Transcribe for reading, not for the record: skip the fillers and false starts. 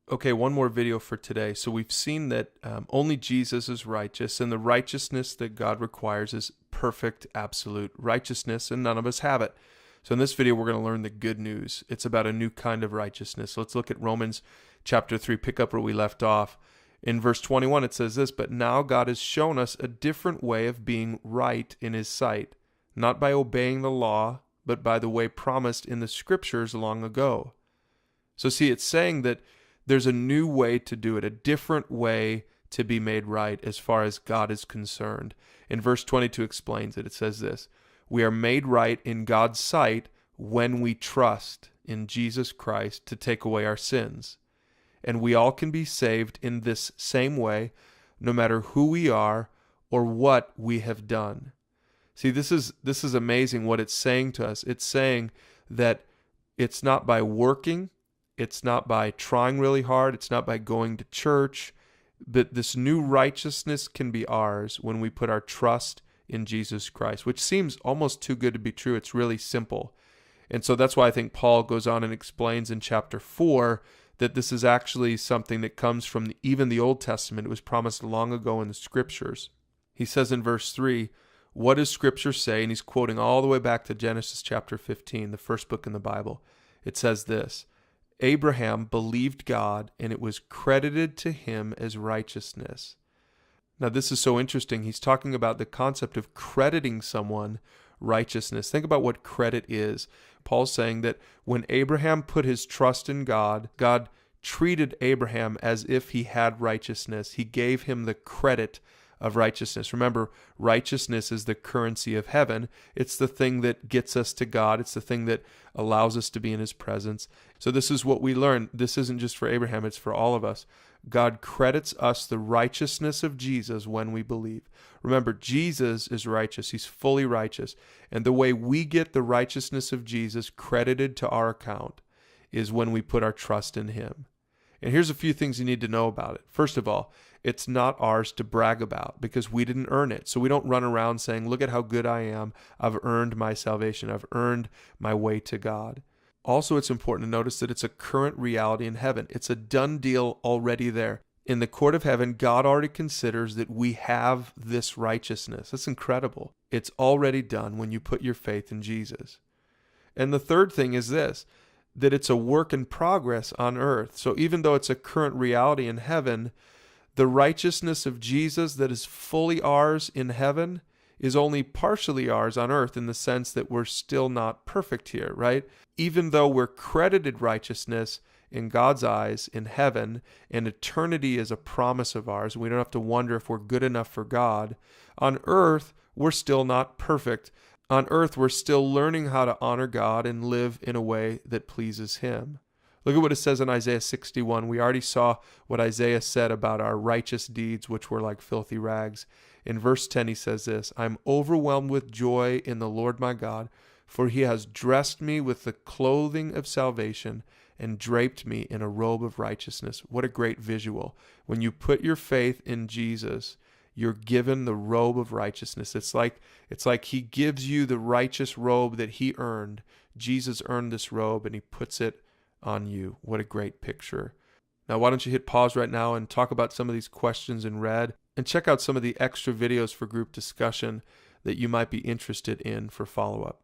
Okay, one more video for today. So we've seen that only Jesus is righteous, and the righteousness that God requires is perfect, absolute righteousness, and none of us have it. So in this video, we're going to learn the good news. It's about a new kind of righteousness. So let's look at Romans chapter 3, pick up where we left off. In verse 21, it says this, "But now God has shown us a different way of being right in his sight, not by obeying the law, but by the way promised in the scriptures long ago." So see, it's saying that there's a new way to do it, a different way to be made right as far as God is concerned. In verse 22 explains it. It says this, "We are made right in God's sight when we trust in Jesus Christ to take away our sins. And we all can be saved in this same way, no matter who we are or what we have done." See, this is amazing what it's saying to us. It's saying that it's not by working, it's not by trying really hard, it's not by going to church, but this new righteousness can be ours when we put our trust in Jesus Christ, which seems almost too good to be true. It's really simple. And so that's why I think Paul goes on and explains in chapter 4 that this is actually something that comes from even the Old Testament. It was promised long ago in the scriptures. He says in verse 3, what does scripture say? And he's quoting all the way back to Genesis chapter 15, the first book in the Bible. It says this, "Abraham believed God, and it was credited to him as righteousness." Now, this is so interesting. He's talking about the concept of crediting someone righteousness. Think about what credit is. Paul's saying that when Abraham put his trust in God, God treated Abraham as if he had righteousness. He gave him the credit of righteousness. Remember, righteousness is the currency of heaven. It's the thing that gets us to God. It's the thing that allows us to be in his presence. So this is what we learn. This isn't just for Abraham, it's for all of us. God credits us the righteousness of Jesus when we believe. Remember, Jesus is righteous. He's fully righteous. And the way we get the righteousness of Jesus credited to our account is when we put our trust in him. And here's a few things you need to know about it. First of all, it's not ours to brag about because we didn't earn it. So we don't run around saying, look at how good I am. I've earned my salvation. I've earned my way to God. Also, it's important to notice that it's a current reality in heaven. It's a done deal already there. In the court of heaven, God already considers that we have this righteousness. That's incredible. It's already done when you put your faith in Jesus. And the third thing is this, that it's a work in progress on earth. So even though it's a current reality in heaven, the righteousness of Jesus that is fully ours in heaven is only partially ours on earth in the sense that we're still not perfect here, right? Even though we're credited righteousness in God's eyes in heaven, and eternity is a promise of ours, we don't have to wonder if we're good enough for God. On earth, we're still not perfect. On earth, we're still learning how to honor God and live in a way that pleases him. Look at what it says in Isaiah 61. We already saw what Isaiah said about our righteous deeds, which were like filthy rags. In verse 10, he says this, "I'm overwhelmed with joy in the Lord my God, for he has dressed me with the clothing of salvation and draped me in a robe of righteousness." What a great visual. When you put your faith in Jesus, you're given the robe of righteousness. It's like he gives you the righteous robe that he earned. Jesus earned this robe and he puts it on you. What a great picture. Now, why don't you hit pause right now and talk about some of these questions in red and check out some of the extra videos for group discussion that you might be interested in for follow-up.